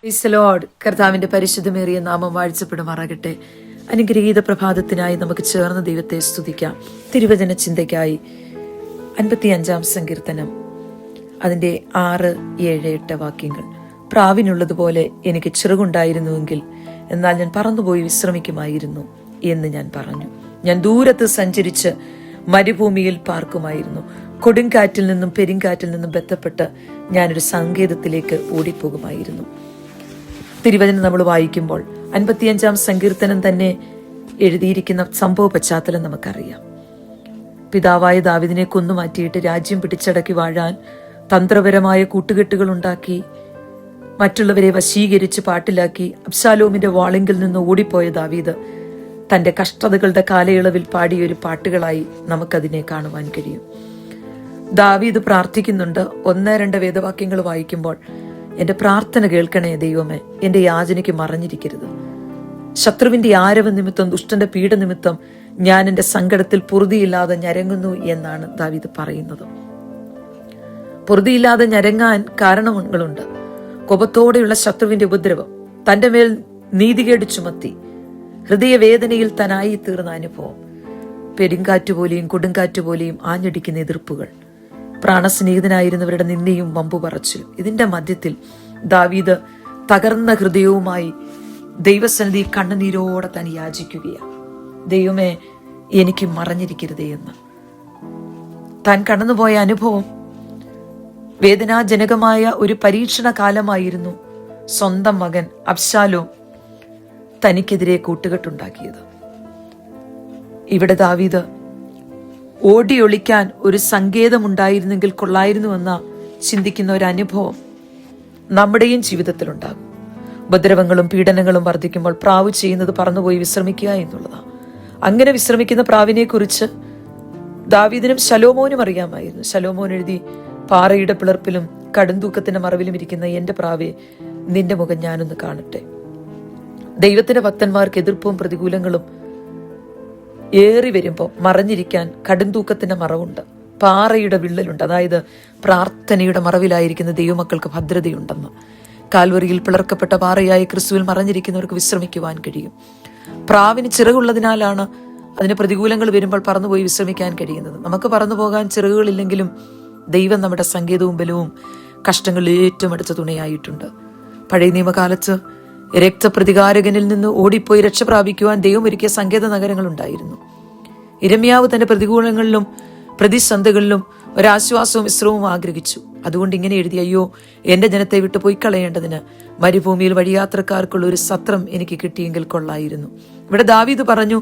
Praise Lord. കർത്താവിന്റെ പരിശുദ്ധമേറിയ നാമം വാഴ്ചപ്പെടുമാറാകട്ടെ. അനുഗ്രഹീത പ്രഭാതത്തിനായി നമുക്ക് ചേർന്ന് ദൈവത്തെ സ്തുതിക്കാം. തിരുവചന ചിന്തയ്ക്കായി 55-ാം സങ്കീർത്തനം അതിന്റെ 6, 7, 8 വാക്യങ്ങൾ. പ്രാവിനുള്ളതുപോലെ എനിക്ക് ചിറകുണ്ടായിരുന്നുവെങ്കിൽ എന്നാൽ ഞാൻ പറന്നുപോയി വിശ്രമിക്കുമായിരുന്നു എന്ന് ഞാൻ പറഞ്ഞു. ഞാൻ ദൂരത്ത് സഞ്ചരിച്ച് മരുഭൂമിയിൽ പാർക്കുമായിരുന്നു. കൊടുങ്കാറ്റിൽ നിന്നും പെരുങ്കാറ്റിൽ നിന്നും ബന്ധപ്പെട്ട് ഞാനൊരു സങ്കേതത്തിലേക്ക് ഓടിപ്പോകുമായിരുന്നു. തിരുവചനം നമ്മൾ വായിക്കുമ്പോൾ 55-ാം സങ്കീർത്തനം തന്നെ എഴുതിയിരിക്കുന്ന സംഭവ പശ്ചാത്തലം നമുക്കറിയാം. പിതാവായ ദാവീദിനെ കൊന്നുമാറ്റിയിട്ട് രാജ്യം പിടിച്ചടക്കി വാഴാൻ തന്ത്രപരമായ കൂട്ടുകെട്ടുകൾ ഉണ്ടാക്കി മറ്റുള്ളവരെ വശീകരിച്ച് പാട്ടിലാക്കി അബ്ശാലോമിന്റെ വാളിങ്കിൽ നിന്ന് ഓടിപ്പോയ ദാവീദ് തന്റെ കഷ്ടതകളുടെ കാലയളവിൽ പാടിയൊരു പാട്ടുകളായി നമുക്കതിനെ കാണുവാൻ കഴിയും. ദാവീദ് പ്രാർത്ഥിക്കുന്നുണ്ട്. 1-2 വേദവാക്യങ്ങൾ വായിക്കുമ്പോൾ, എന്റെ പ്രാർത്ഥന കേൾക്കണേ ദൈവമേ, എന്റെ യാചനയ്ക്ക് മറഞ്ഞിരിക്കരുത്. ശത്രുവിന്റെ ആരവ നിമിത്തം ദുഷ്ടന്റെ പീഡ നിമിത്തം ഞാൻ എന്റെ സങ്കടത്തിൽ പൊറുതിയില്ലാതെ ഞരങ്ങുന്നു എന്നാണ് ദാവീദ് പറയുന്നത്. പൊറുതിയില്ലാതെ ഞരങ്ങാൻ കാരണങ്ങളുണ്ട്. കോപത്തോടെയുള്ള ശത്രുവിന്റെ ഉപദ്രവം, തന്റെ മേൽ നീതികേട് ചുമത്തി ഹൃദയവേദനയിൽ തനായി തീർന്ന അനുഭവം, പെരുങ്കാറ്റുപോലെയും കൊടുങ്കാറ്റുപോലെയും ആഞ്ഞടിക്കുന്ന എതിർപ്പുകൾ, പ്രാണസ്നേഹിതനായിരുന്നവരുടെ നിന്ദയും വമ്പു പറച്ചിലും. ഇതിന്റെ മധ്യത്തിൽ ദാവീദ് തകർന്ന ഹൃദയവുമായി ദൈവസന്നിധി കണ്ണുനീരോടെ താൻ യാചിക്കുകയാണ്. ദൈവമേ, എനിക്ക് മറഞ്ഞിരിക്കരുതേ എന്ന്. താൻ കടന്നുപോയ അനുഭവം വേദനാജനകമായ ഒരു പരീക്ഷണ കാലമായിരുന്നു. സ്വന്തം മകൻ അബ്ശാലോം തനിക്കെതിരെ കൂട്ടുകെട്ടുണ്ടാക്കിയത്. ഇവിടെ ദാവീദ് ഓടിയൊളിക്കാൻ ഒരു സങ്കേതമുണ്ടായിരുന്നെങ്കിൽ കൊള്ളായിരുന്നുവെന്ന ചിന്തിക്കുന്ന ഒരു അനുഭവം നമ്മുടെയും ജീവിതത്തിലുണ്ടാകും. ഉപദ്രവങ്ങളും പീഡനങ്ങളും വർദ്ധിക്കുമ്പോൾ പ്രാവ് ചെയ്യുന്നത് പറന്നുപോയി വിശ്രമിക്കുക എന്നുള്ളതാണ്. അങ്ങനെ വിശ്രമിക്കുന്ന പ്രാവിനെ കുറിച്ച് ദാവീദിനും ശലോമോനും അറിയാമായിരുന്നു. ശലോമോൻ എഴുതി, പാറയുടെ പിളർപ്പിലും കടുംതൂക്കത്തിന്റെ മറവിലും ഇരിക്കുന്ന എന്റെ പ്രാവെ, നിന്റെ മുഖം ഞാനൊന്ന് കാണട്ടെ. ദൈവത്തിന്റെ ഭക്തന്മാർക്ക് എതിർപ്പും പ്രതികൂലങ്ങളും ഏറി വരുമ്പോൾ മറഞ്ഞിരിക്കാൻ കടുംതൂക്കത്തിന്റെ മറവുണ്ട്, പാറയുടെ വിള്ളലുണ്ട്. അതായത് പ്രാർത്ഥനയുടെ മറവിലായിരിക്കുന്ന ദൈവമക്കൾക്ക് ഭദ്രതയുണ്ടെന്ന്. കാൽവറിയിൽ പിളർക്കപ്പെട്ട പാറയായി ക്രിസ്തുവിൽ മറഞ്ഞിരിക്കുന്നവർക്ക് വിശ്രമിക്കുവാൻ കഴിയും. പ്രാവിന് ചിറകുള്ളതിനാലാണ് അതിന് പ്രതികൂലങ്ങൾ വരുമ്പോൾ പറന്നുപോയി വിശ്രമിക്കാൻ കഴിയുന്നത്. നമുക്ക് പറന്നു പോകാൻ ചിറകുകളില്ലെങ്കിലും ദൈവം നമ്മുടെ സങ്കേതവും ബലവും കഷ്ടങ്ങളിൽ ഏറ്റവും അടുത്ത തുണയായിട്ടുണ്ട്. പഴയ നിയമകാലത്ത് രക്തപ്രതികാരകനിൽ നിന്ന് ഓടിപ്പോയി രക്ഷ പ്രാപിക്കുവാൻ ദൈവം ഒരുക്കിയ സങ്കേത നഗരങ്ങൾ ഉണ്ടായിരുന്നു. ഇരമ്യാവ് തന്റെ പ്രതികൂലങ്ങളിലും പ്രതിസന്ധികളിലും ഒരാശ്വാസവും വിശ്രമവും ആഗ്രഹിച്ചു. അതുകൊണ്ട് ഇങ്ങനെ എഴുതി, അയ്യോ, എന്റെ ജനത്തെ വിട്ടു പോയി കളയേണ്ടതിന് മരുഭൂമിയിൽ വഴിയാത്രക്കാർക്കുള്ള ഒരു സത്രം എനിക്ക് കിട്ടിയെങ്കിൽ കൊള്ളായിരുന്നു. ഇവിടെ ദാവീദ് പറഞ്ഞു,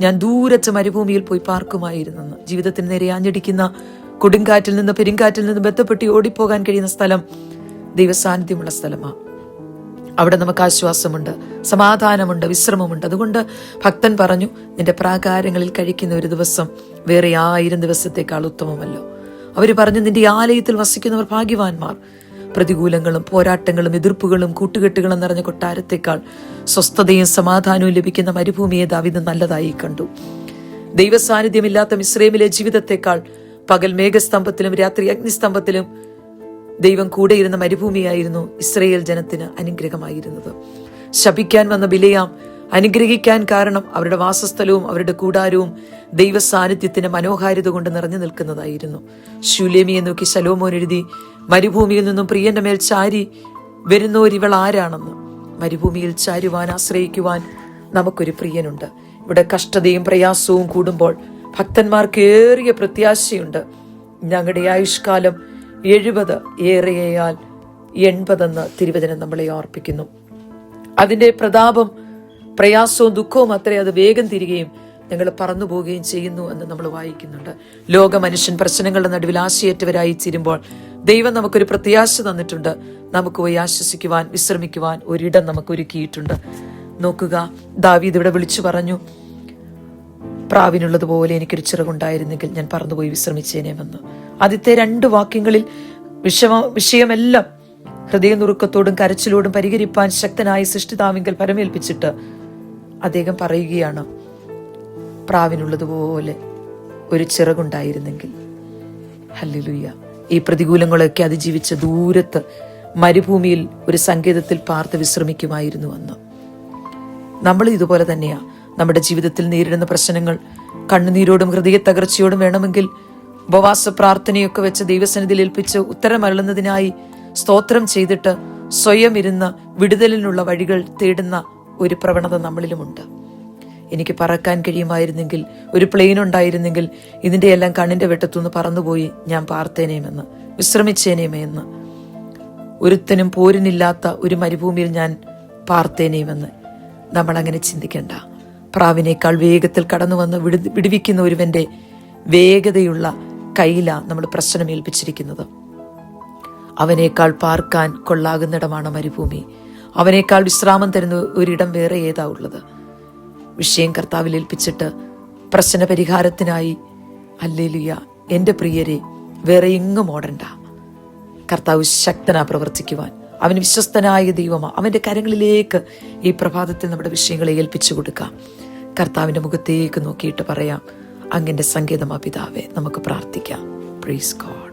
ഞാൻ ദൂരത്ത് മരുഭൂമിയിൽ പോയി പാർക്കുമായിരുന്നെന്ന്. ജീവിതത്തിന് നേരെ ആഞ്ഞടിക്കുന്ന കൊടുങ്കാറ്റിൽ നിന്ന് പെരുങ്കാറ്റിൽ നിന്ന് ബന്ധപ്പെട്ട് ഓടിപ്പോകാൻ കഴിയുന്ന സ്ഥലം ദൈവസാന്നിധ്യമുള്ള സ്ഥലമാണ്. അവിടെ നമുക്ക് ആശ്വാസമുണ്ട്, സമാധാനമുണ്ട്, വിശ്രമമുണ്ട്. അതുകൊണ്ട് ഭക്തൻ പറഞ്ഞു, നിന്റെ പ്രാകാരങ്ങളിൽ കഴിക്കുന്ന ഒരു ദിവസം വേറെ 1000 ദിവസത്തേക്കാൾ ഉത്തമമല്ലോ. അവര് പറഞ്ഞു, നിന്റെ ആലയത്തിൽ വസിക്കുന്നവർ ഭാഗ്യവാന്മാർ. പ്രതികൂലങ്ങളും പോരാട്ടങ്ങളും എതിർപ്പുകളും കൂട്ടുകെട്ടുകളും നിറഞ്ഞ കൊട്ടാരത്തെക്കാൾ സ്വസ്ഥതയും സമാധാനവും ലഭിക്കുന്ന മരുഭൂമിയെ ദാവീദ് നല്ലതായി കണ്ടു. ദൈവസാന്നിധ്യമില്ലാത്ത മിസ്രൈമിലെ ജീവിതത്തെക്കാൾ പകൽ മേഘസ്തംഭത്തിലും രാത്രി അഗ്നിസ്തംഭത്തിലും ദൈവം കൂടെയിരുന്ന മരുഭൂമിയായിരുന്നു ഇസ്രയേൽ ജനത്തിന് അനുഗ്രഹമായിരുന്നത്. ശപിക്കാൻ വന്ന ബിലെയാം അനുഗ്രഹിക്കാൻ കാരണം അവരുടെ വാസസ്ഥലവും അവരുടെ കൂടാരവും ദൈവ സാന്നിധ്യത്തിന്റെ മനോഹാരിത കൊണ്ട് നിറഞ്ഞു നിൽക്കുന്നതായിരുന്നു. ശൂലേമിയെ നോക്കി ശലോമോൻ എഴുതി, മരുഭൂമിയിൽ നിന്നും പ്രിയന്റെ മേൽ ചാരി വരുന്നോരിവൾ ആരാണെന്ന്. മരുഭൂമിയിൽ ചാരുവാൻ ആശ്രയിക്കുവാൻ നമുക്കൊരു പ്രിയനുണ്ട്. ഇവിടെ കഷ്ടതയും പ്രയാസവും കൂടുമ്പോൾ ഭക്തന്മാർക്ക് ഏറിയ പ്രത്യാശയുണ്ട്. ഞങ്ങളുടെ ആയുഷ്കാലം 70, ഏറെയാൽ 80 തിരുവചനം നമ്മളെ ഓർപ്പിക്കുന്നു. അതിന്റെ പ്രതാപം പ്രയാസവും ദുഃഖവും അത്രേ അത് വേഗം തിരികെയും ഞങ്ങൾ പറന്നു പോവുകയും ചെയ്യുന്നു എന്ന് നമ്മൾ വായിക്കുന്നുണ്ട്. ലോക മനുഷ്യൻ പ്രശ്നങ്ങളുടെ നടുവിൽ ആശയറ്റവരായി തീരുമ്പോൾ ദൈവം നമുക്കൊരു പ്രത്യാശ തന്നിട്ടുണ്ട്. നമുക്ക് പോയി ആശ്വസിക്കുവാൻ, വിശ്രമിക്കുവാൻ ഒരിടം നമുക്ക് ഒരുക്കിയിട്ടുണ്ട്. നോക്കുക, ദാവീദ് ഇവിടെ വിളിച്ചു പറഞ്ഞു, പ്രാവിനുള്ളതുപോലെ എനിക്കൊരു ചിറകുണ്ടായിരുന്നെങ്കിൽ ഞാൻ പറന്നുപോയി വിശ്രമിച്ചേനേമെന്ന്. ആദ്യത്തെ 2 വാക്യങ്ങളിൽ വിഷയമെല്ലാം ഹൃദയനുറുക്കത്തോടും കരച്ചിലോടും പരിഹരിപ്പാൻ ശക്തനായ സൃഷ്ടിതാവിങ്കൽ പരമേൽപ്പിച്ചിട്ട് അദ്ദേഹം പറയുകയാണ്, പ്രാവിനുള്ളതുപോലെ ഒരു ചിറകുണ്ടായിരുന്നെങ്കിൽ. ഹല്ലേലൂയ. ഈ പ്രതികൂലങ്ങളൊക്കെ അതിജീവിച്ച് ദൂരത്ത് മരുഭൂമിയിൽ ഒരു സങ്കേതത്തിൽ പാർത്ത് വിശ്രമിക്കുമായിരുന്നു അന്ന്. നമ്മൾ ഇതുപോലെ തന്നെയാ. നമ്മുടെ ജീവിതത്തിൽ നേരിടുന്ന പ്രശ്നങ്ങൾ കണ്ണുനീരോടും ഹൃദയ തകർച്ചയോടും വേണമെങ്കിൽ ഉപവാസ പ്രാർത്ഥനയൊക്കെ വെച്ച് ദൈവസന്നിധിയിൽ ഏൽപ്പിച്ച് ഉത്തരം അരുളുന്നതിനായി സ്തോത്രം ചെയ്തിട്ട് സ്വയം ഇരുന്ന് വിടുതലിനുള്ള വഴികൾ തേടുന്ന ഒരു പ്രവണത നമ്മളിലുമുണ്ട്. എനിക്ക് പറക്കാൻ കഴിയുമായിരുന്നെങ്കിൽ, ഒരു പ്ലെയിൻ ഉണ്ടായിരുന്നെങ്കിൽ ഇതിൻ്റെ എല്ലാം കണ്ണിൻ്റെ വെട്ടത്തുനിന്ന് പറന്നുപോയി ഞാൻ പാർത്തേനേമെന്ന്, വിശ്രമിച്ചേനേമെന്ന്, ഒരുത്തനും പോരിനില്ലാത്ത ഒരു മരുഭൂമിയിൽ ഞാൻ പാർത്തേനേമെന്ന്. നമ്മൾ അങ്ങനെ ചിന്തിക്കേണ്ട. പ്രാവിനേക്കാൾ വേഗത്തിൽ കടന്നു വന്ന് വിടുവിക്കുന്ന ഒരുവന്റെ വേഗതയുള്ള കയ്യിലാണ് നമ്മൾ പ്രശ്നം ഏൽപ്പിച്ചിരിക്കുന്നത്. അവനേക്കാൾ പാർക്കാൻ കൊള്ളാകുന്നിടമാണ് മരുഭൂമി. അവനേക്കാൾ വിശ്രാമം തരുന്ന ഒരിടം വേറെ ഏതാ ഉള്ളത്? വിഷയം കർത്താവിൽ ഏൽപ്പിച്ചിട്ട് പ്രശ്ന പരിഹാരത്തിനായി ഹല്ലേലൂയ എൻ്റെ പ്രിയരെ വേറെ എങ്ങും ഓടണ്ട. കർത്താവ് ശക്തനാ പ്രവർത്തിക്കുവാൻ. അവൻ വിശ്വസ്തനായ ദൈവമാ. അവൻ്റെ കരങ്ങളിലേക്ക് ഈ പ്രഭാതത്തിൽ നമ്മുടെ വിഷയങ്ങളെ ഏൽപ്പിച്ചു കൊടുക്കാം. കർത്താവിൻ്റെ മുഖത്തേക്ക് നോക്കിയിട്ട് പറയാം, അങ്ങൻ്റെ സങ്കേതമാ പിതാവേ. നമുക്ക് പ്രാർത്ഥിക്കാം. Praise God.